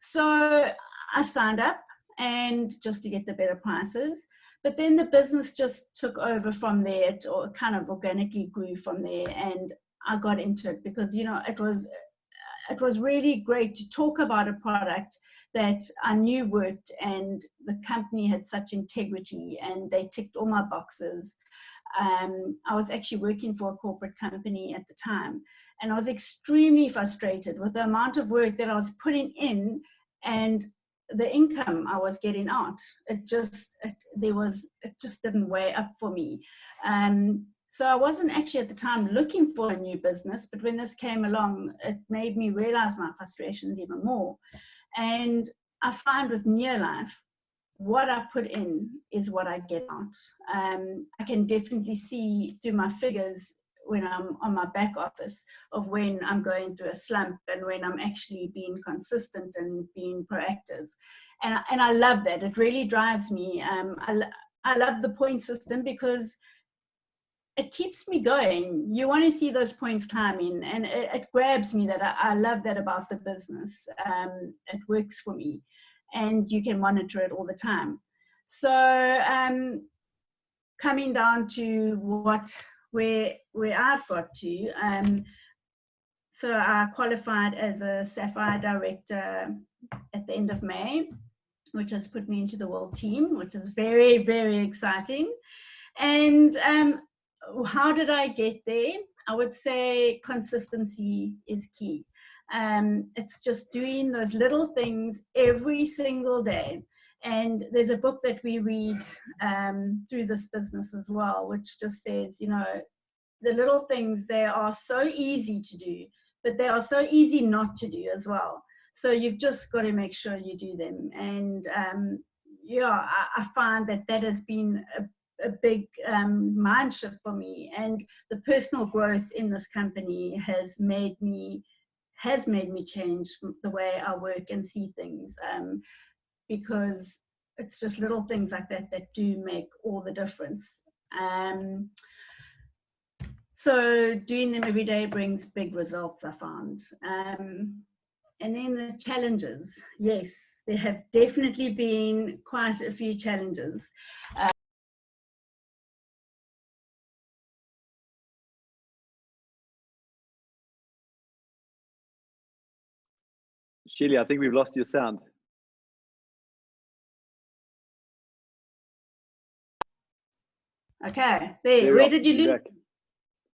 So I signed up, and just to get the better prices. But then the business just took over from there, or kind of organically grew from there, and I got into it because, you know, it was really great to talk about a product that I knew worked, and the company had such integrity and they ticked all my boxes. I was actually working for a corporate company at the time, and I was extremely frustrated with the amount of work that I was putting in and the income I was getting out. It just didn't weigh up for me. So I wasn't actually at the time looking for a new business, but when this came along, it made me realize my frustrations even more. And I find with NeoLife, what I put in is what I get out. I can definitely see through my figures when I'm on my back office of when I'm going through a slump and when I'm actually being consistent and being proactive. And I love that. It really drives me. I love the point system because it keeps me going. You want to see those points climbing, and it grabs me. That I love that about the business. It works for me, and you can monitor it all the time. So coming down to where I've got to, so I qualified as a Sapphire Director at the end of May, which has put me into the World Team, which is very, very exciting. And how did I get there? I would say consistency is key. It's just doing those little things every single day. And there's a book that we read through this business as well, which just says, you know, the little things, they are so easy to do, but they are so easy not to do as well. So you've just got to make sure you do them. And yeah, I find that has been a big mind shift for me. And the personal growth in this company has made me change the way I work and see things. Because it's just little things like that do make all the difference. So doing them every day brings big results, I found. And then the challenges. Yes, there have definitely been quite a few challenges. Sheila, I think we've lost your sound. Okay, there. Where did you lose?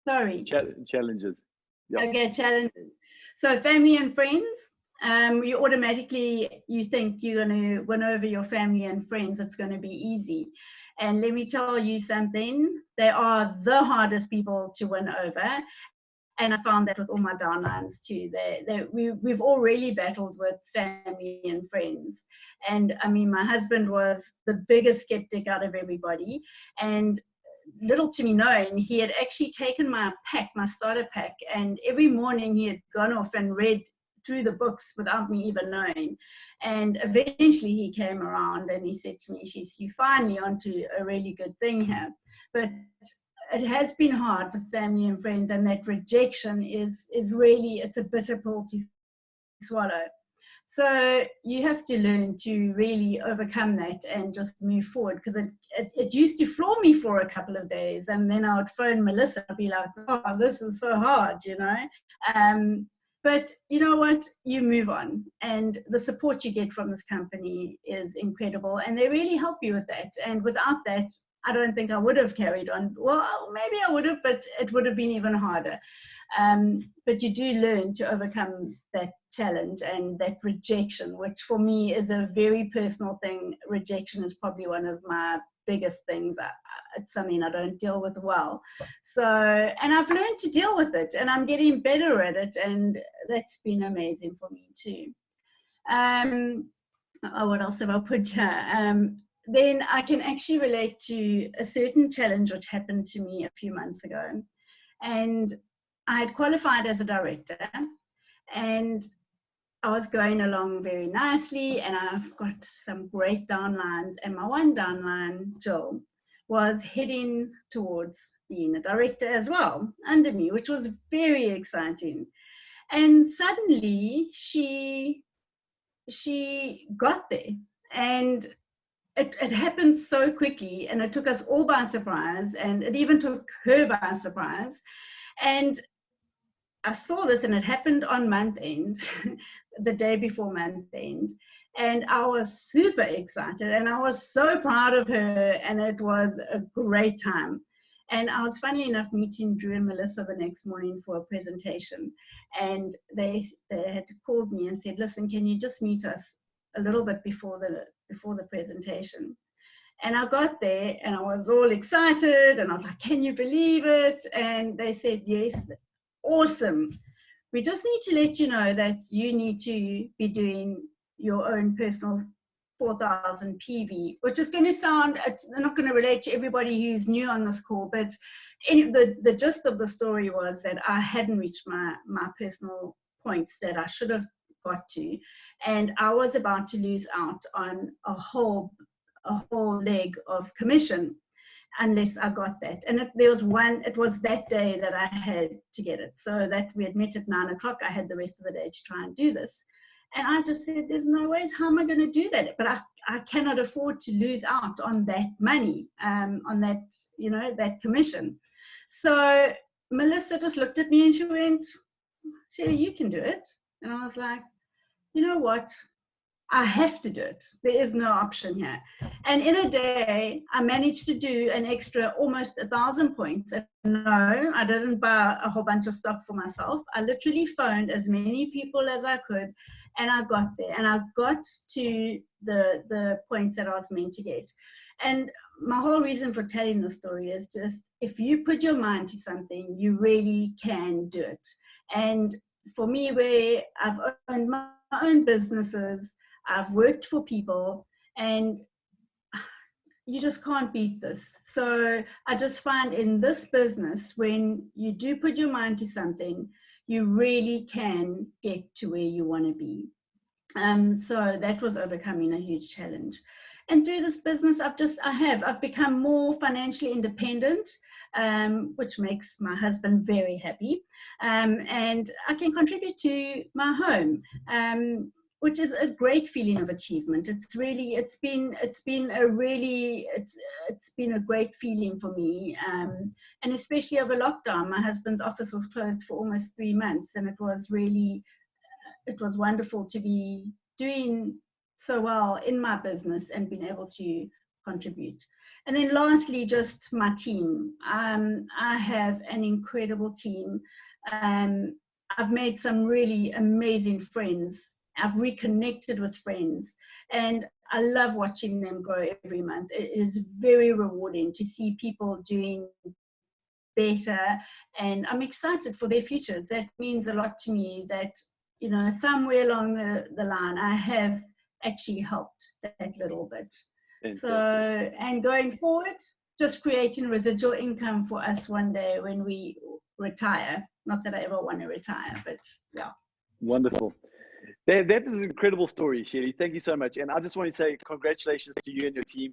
Sorry. Challenges. Yep. Okay, challenges. So family and friends. You automatically, you think you're going to win over your family and friends. It's going to be easy. And let me tell you something. They are the hardest people to win over. And I found that with all my downlines too. We've all really battled with family and friends. And I mean, my husband was the biggest skeptic out of everybody. And little to me known, he had actually taken my pack, my starter pack, and every morning he had gone off and read through the books without me even knowing. And eventually he came around and he said to me, "You're finally onto a really good thing here." But it has been hard with family and friends, and that rejection is really, it's a bitter pill to swallow. So you have to learn to really overcome that and just move forward, because it used to floor me for a couple of days, and then I would phone Melissa and be like, "Oh, this is so hard," you know. But you know what? You move on, and the support you get from this company is incredible, and they really help you with that. And without that, I don't think I would have carried on. Well, maybe I would have, but it would have been even harder. But you do learn to overcome that challenge and that rejection, which for me is a very personal thing. Rejection is probably one of my biggest things. It's something I don't deal with well. So, and I've learned to deal with it, and I'm getting better at it, and that's been amazing for me too. What else have I put here? Then I can actually relate to a certain challenge which happened to me a few months ago. And I had qualified as a director, and I was going along very nicely, and I've got some great downlines, and my one downline, Jill, was heading towards being a director as well under me, which was very exciting. And suddenly she got there, and it happened so quickly, and it took us all by surprise, and it even took her by surprise. And I saw this, and it happened on month end, the day before month end. And I was super excited, and I was so proud of her, and it was a great time. And I was, funny enough, meeting Drew and Melissa the next morning for a presentation. And they had called me and said, "Listen, can you just meet us a little bit before the presentation?" And I got there, and I was all excited, and I was like, "Can you believe it?" And they said, "Yes, awesome. We just need to let you know that you need to be doing your own personal 4,000 PV," which is going to sound, it's not going to relate to everybody who's new on this call, but the gist of the story was that I hadn't reached my personal points that I should have got to, and I was about to lose out on a whole leg of commission unless I got that. And it was that day that I had to get it. So that we had met at 9 o'clock, I had the rest of the day to try and do this. And I just said, "There's no ways, how am I going to do that?" But I cannot afford to lose out on that money, on that, that commission. So Melissa just looked at me and she went, "Sherry, you can do it." And I was like, "You know what? I have to do it. There is no option here." And in a day, I managed to do an extra almost 1,000 points. And no, I didn't buy a whole bunch of stock for myself. I literally phoned as many people as I could, and I got there. And I got to the points that I was meant to get. And my whole reason for telling the story is just, if you put your mind to something, you really can do it. And for me, where I've owned my own businesses, I've worked for people, and you just can't beat this. So I just find in this business, when you do put your mind to something, you really can get to where you want to be. So that was overcoming a huge challenge. And through this business, I've become more financially independent, which makes my husband very happy. And I can contribute to my home, which is a great feeling of achievement. It's been a great feeling for me. And especially over lockdown, my husband's office was closed for almost 3 months, and it was wonderful to be doing so well in my business and being able to contribute. And then lastly, just my team. I have an incredible team. I've made some really amazing friends. I've reconnected with friends, and I love watching them grow every month. It is very rewarding to see people doing better, and I'm excited for their futures. That means a lot to me that, you know, somewhere along the line, I have actually helped that little bit. Fantastic. So, and going forward, just creating residual income for us one day when we retire. Not that I ever want to retire, but yeah. Wonderful. That is an incredible story, Shelly. Thank you so much. And I just want to say congratulations to you and your team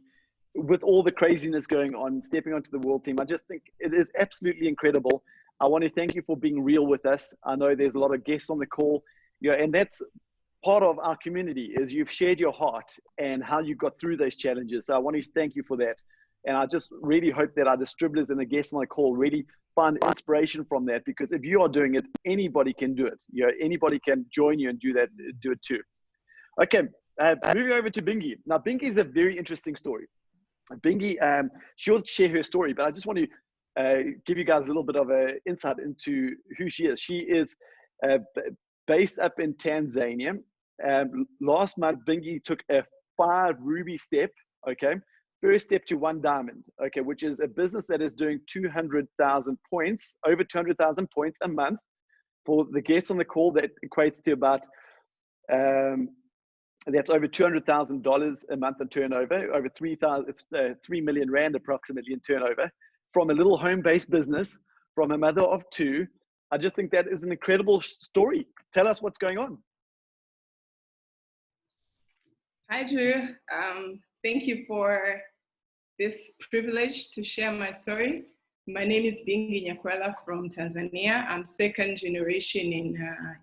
with all the craziness going on, stepping onto the world team. I just think it is absolutely incredible. I want to thank you for being real with us. I know there's a lot of guests on the call, you know, and that's part of our community, is you've shared your heart and how you got through those challenges. So I want to thank you for that. And I just really hope that our distributors and the guests on the call really find inspiration from that, because if you are doing it, anybody can do it. You know, anybody can join you and do it too. Okay, moving over to Bingi. Now, Bingi is a very interesting story. Bingi, she'll share her story, but I just want to give you guys a little bit of an insight into who she is. She is based up in Tanzania. Last month, Bingi took a 5 ruby step, okay? First step to 1 diamond, okay, which is a business that is doing 200,000 points, over 200,000 points a month. For the guests on the call, that equates to about, that's over $200,000 a month in turnover, over 3 million Rand approximately in turnover, from a little home-based business, from a mother of 2. I just think that is an incredible story. Tell us what's going on. Hi, Drew. Thank you for this privilege to share my story. My name is Bingi Nyakwela from Tanzania. I'm 2nd generation in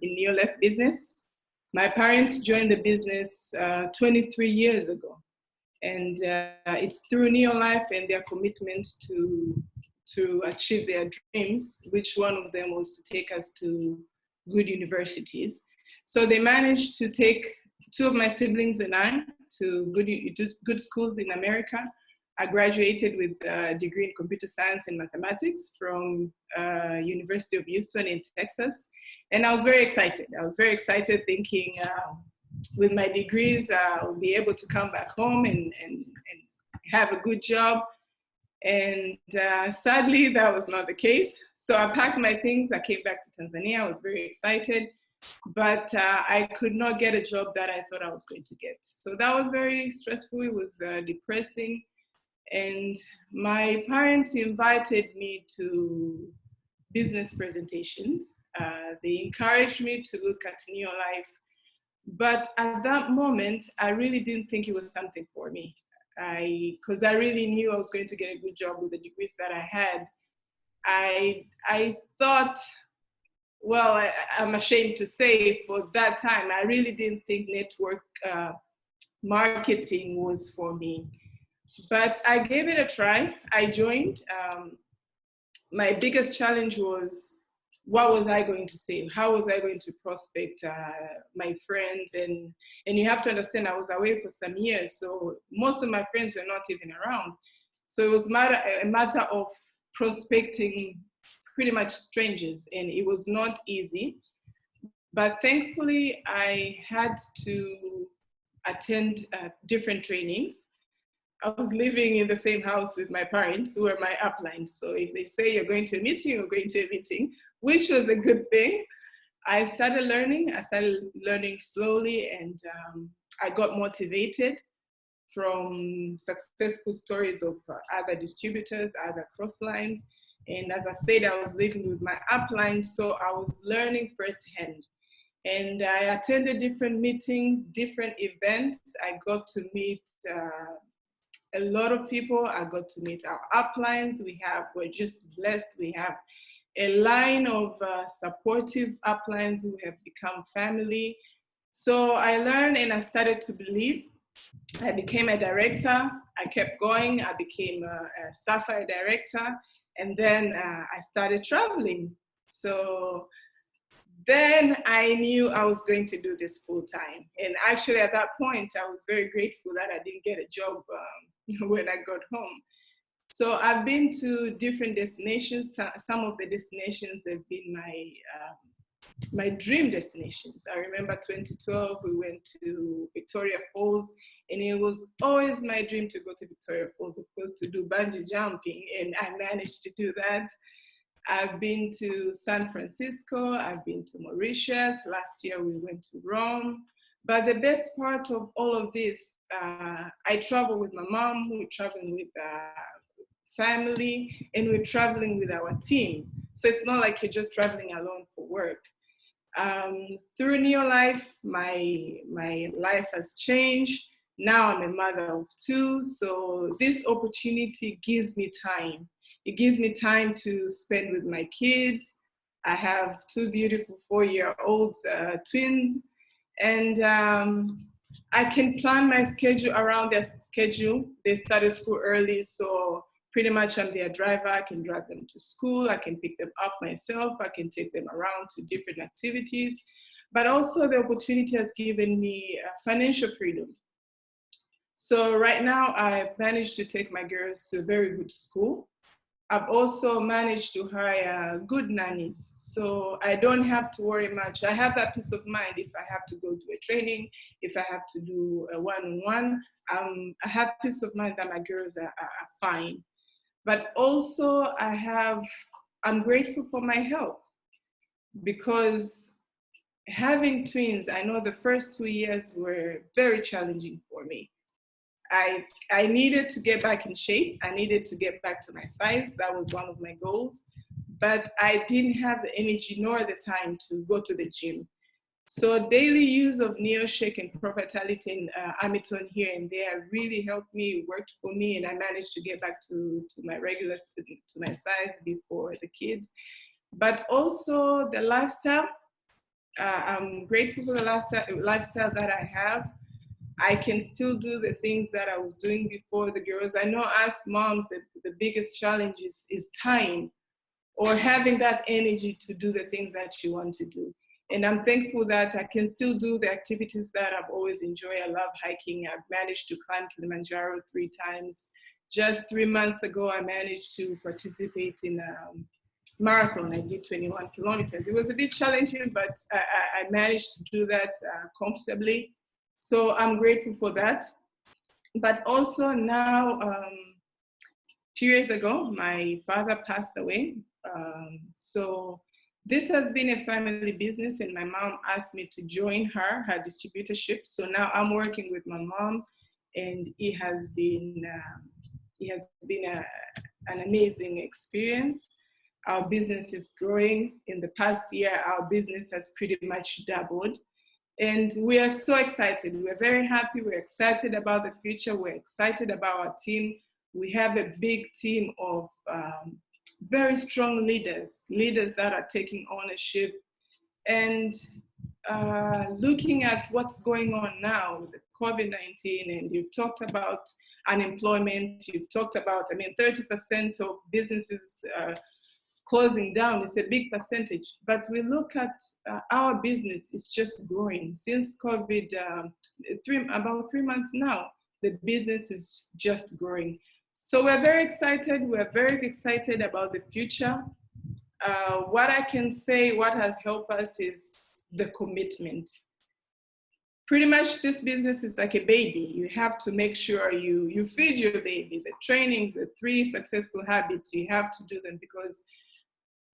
NeoLife Business. My parents joined the business 23 years ago. And it's through NeoLife and their commitment to achieve their dreams, which one of them was to take us to good universities. So they managed to take 2 of my siblings and I to good schools in America. I graduated with a degree in computer science and mathematics from University of Houston in Texas. And I was very excited. I was very excited thinking with my degrees, I'll be able to come back home and have a good job. And sadly, that was not the case. So I packed my things, I came back to Tanzania, I was very excited, but I could not get a job that I thought I was going to get. So that was very stressful, it was depressing. And my parents invited me to business presentations. They encouraged me to look at NeoLife. But at that moment, I really didn't think it was something for me. Because I really knew I was going to get a good job with the degrees that I had. I thought, well, I'm ashamed to say, for that time, I really didn't think network marketing was for me. But I gave it a try. I joined. My biggest challenge was, what was I going to say? How was I going to prospect my friends? And you have to understand, I was away for some years, so most of my friends were not even around. So it was a matter of prospecting pretty much strangers, and it was not easy. But thankfully, I had to attend different trainings. I was living in the same house with my parents, who were my uplines. So if they say you're going to a meeting, you're going to a meeting, which was a good thing. I started learning slowly, and I got motivated from successful stories of other distributors, other cross lines. And as I said, I was living with my upline, so I was learning firsthand. And I attended different meetings, different events. I got to meet a lot of people. I got to meet our uplines. We're just blessed. We have a line of supportive uplines who have become family. So I learned and I started to believe. I became a director. I kept going. I became a Sapphire director. And then I started traveling. So then I knew I was going to do this full time. And actually at that point, I was very grateful that I didn't get a job when I got home. So I've been to different destinations. Some of the destinations have been my dream destinations. I remember 2012, we went to Victoria Falls, and it was always my dream to go to Victoria Falls, of course, to do bungee jumping, and I managed to do that. I've been to San Francisco, I've been to Mauritius. Last year we went to Rome. But the best part of all of this, I travel with my mom, we're traveling with family, and we're traveling with our team. So it's not like you're just traveling alone for work. Through NeoLife, my life has changed. Now I'm a mother of 2, so this opportunity gives me time. It gives me time to spend with my kids. I have 2 beautiful 4-year-old twins, and I can plan my schedule around their schedule. They started school early, so pretty much I'm their driver. I can drive them to school. I can pick them up myself. I can take them around to different activities. But also the opportunity has given me financial freedom. So right now I've managed to take my girls to a very good school. I've also managed to hire good nannies, so I don't have to worry much. I have that peace of mind if I have to go to a training, if I have to do a one-on-one. I have peace of mind that my girls are fine. But also I'm grateful for my health, because having twins, I know the first 2 years were very challenging for me. I needed to get back in shape. I needed to get back to my size. That was one of my goals. But I didn't have the energy nor the time to go to the gym. So daily use of NeoShake and Provitality and Amiton here and there really helped me, worked for me, and I managed to get back to my to my size before the kids. But also the lifestyle. I'm grateful for the lifestyle that I have. I can still do the things that I was doing before the girls. I know as moms, the biggest challenge is time, or having that energy to do the things that you want to do. And I'm thankful that I can still do the activities that I've always enjoyed. I love hiking. I've managed to climb Kilimanjaro 3 times. Just 3 months ago, I managed to participate in a marathon. I did 21 kilometers. It was a bit challenging, but I managed to do that comfortably. So I'm grateful for that. But also now, a few years ago, my father passed away. So this has been a family business, and my mom asked me to join her distributorship. So now I'm working with my mom, and it has been an amazing experience. Our business is growing. In the past year, our business has pretty much doubled. And we are so excited. We're very happy. We're excited about the future. We're excited about our team. We have a big team of very strong leaders that are taking ownership. And looking at what's going on now with COVID-19, and you've talked about unemployment, you've talked about, 30% of businesses closing down is a big percentage, but we look at our business is just growing. Since COVID, about 3 months now, the business is just growing. So we're very excited. We're very excited about the future. What I can say, what has helped us is the commitment. Pretty much this business is like a baby. You have to make sure you feed your baby. The trainings, the 3 successful habits, you have to do them, because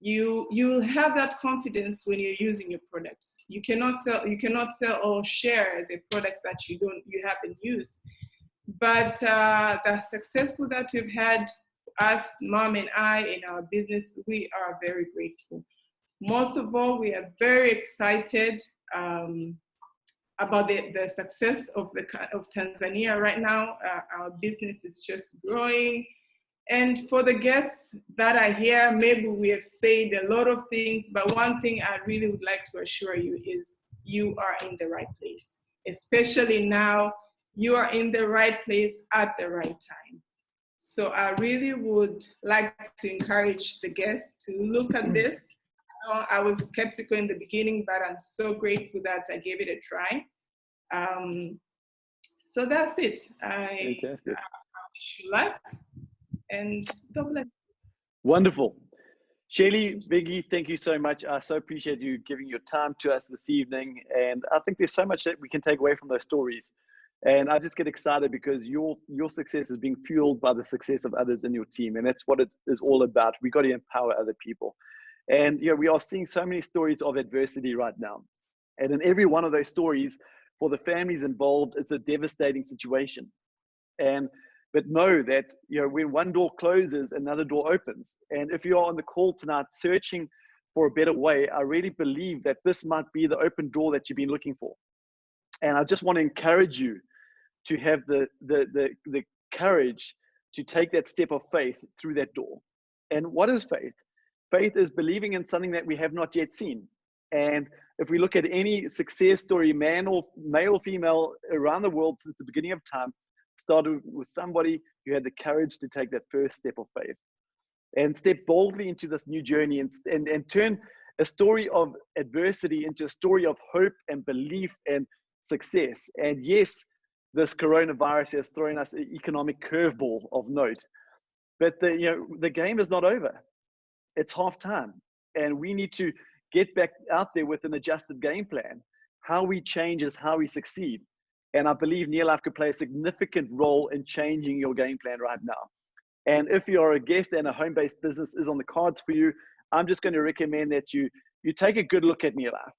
you will have that confidence when you're using your products. You cannot sell or share the product that you haven't used. But the successful that we've had, us, mom and I, in our business, we are very grateful. Most of all, we are very excited about the success of Tanzania right now. Our business is just growing. And for the guests that are here, maybe we have said a lot of things, but one thing I really would like to assure you is you are in the right place. Especially now, you are in the right place at the right time. So I really would like to encourage the guests to look at this. I was skeptical in the beginning, but I'm so grateful that I gave it a try. So that's it. I wish you luck. And God bless. Wonderful. Shaylee, Viggy, thank you so much. I so appreciate you giving your time to us this evening. And I think there's so much that we can take away from those stories. And I just get excited because your success is being fueled by the success of others in your team. And that's what it is all about. We got to empower other people. And we are seeing so many stories of adversity right now. And in every one of those stories, for the families involved, it's a devastating situation. But know that when one door closes, another door opens. And if you are on the call tonight searching for a better way, I really believe that this might be the open door that you've been looking for. And I just want to encourage you to have the courage to take that step of faith through that door. And what is faith? Faith is believing in something that we have not yet seen. And if we look at any success story, male or female around the world since the beginning of time, started with somebody who had the courage to take that first step of faith and step boldly into this new journey and turn a story of adversity into a story of hope and belief and success. And yes, this coronavirus has thrown us an economic curveball of note, but the game is not over. It's half time, and we need to get back out there with an adjusted game plan. How we change is how we succeed. And I believe NeoLife could play a significant role in changing your game plan right now. And if you're a guest and a home-based business is on the cards for you, I'm just going to recommend that you take a good look at NeoLife.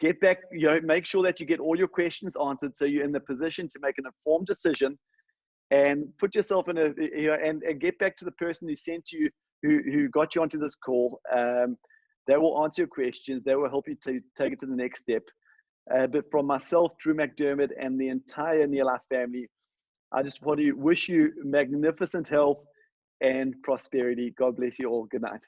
Get back, make sure that you get all your questions answered so you're in the position to make an informed decision, and put yourself in and get back to the person who sent you, who got you onto this call. They will answer your questions. They will help you to take it to the next step. But from myself, Drew McDermott, and the entire NeoLife family, I just want to wish you magnificent health and prosperity. God bless you all. Good night.